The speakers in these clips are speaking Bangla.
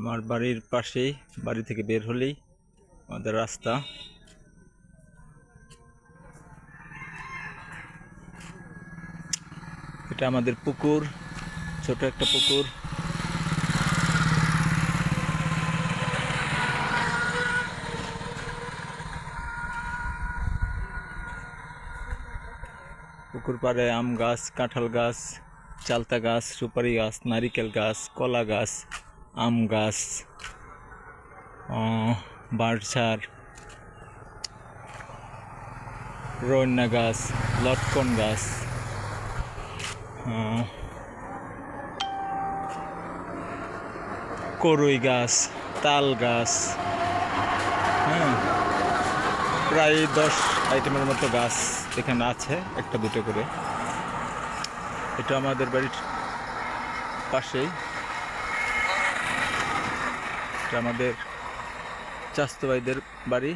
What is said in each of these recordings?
আমার বাড়ির পাশেই, বাড়ি থেকে বের হলেই আমাদের রাস্তা। এটা আমাদের পুকুর, ছোট একটা পুকুর। পুকুর পাড়ে আম গাছ, কাঁঠাল গাছ, চালতা গাছ, সুপারি গাছ, নারিকেল গাছ, কলা গাছ, আম গাছ, বাঁশঝাড়, রইন্না গাছ, লটকন গাছ, করই গাছ, তাল গাছ, হ্যাঁ, প্রায় 10 আইটেমের মতো গাছ এখানে আছে, একটা দুটো করে। এটা আমাদের বাড়ির পাশেই, এটা আমাদের চাচাতো ভাইদের বাড়ি।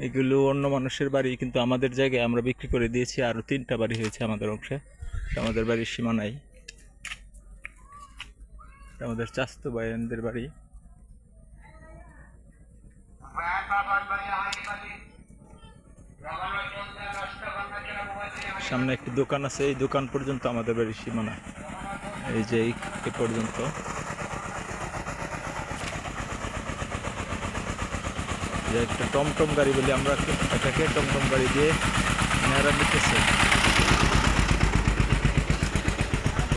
এগুলো অন্য মানুষের বাড়ি, কিন্তু আমাদের জায়গায় আমরা বিক্রি করে দিয়েছি। আরও 3টা বাড়ি হয়েছে আমাদের অংশে। আমাদের বাড়ির সীমানায় আমাদের চাচাতো ভাইদের বাড়ি। সামনে একটি দোকান আছে, এই দোকান পর্যন্ত আমাদের বাড়ির সীমানা, এই যে এই পর্যন্ত। একটা টমটম গাড়ি বলি আমরা এটাকে, টমটম গাড়ি দিয়ে নেড়া দিতেছে।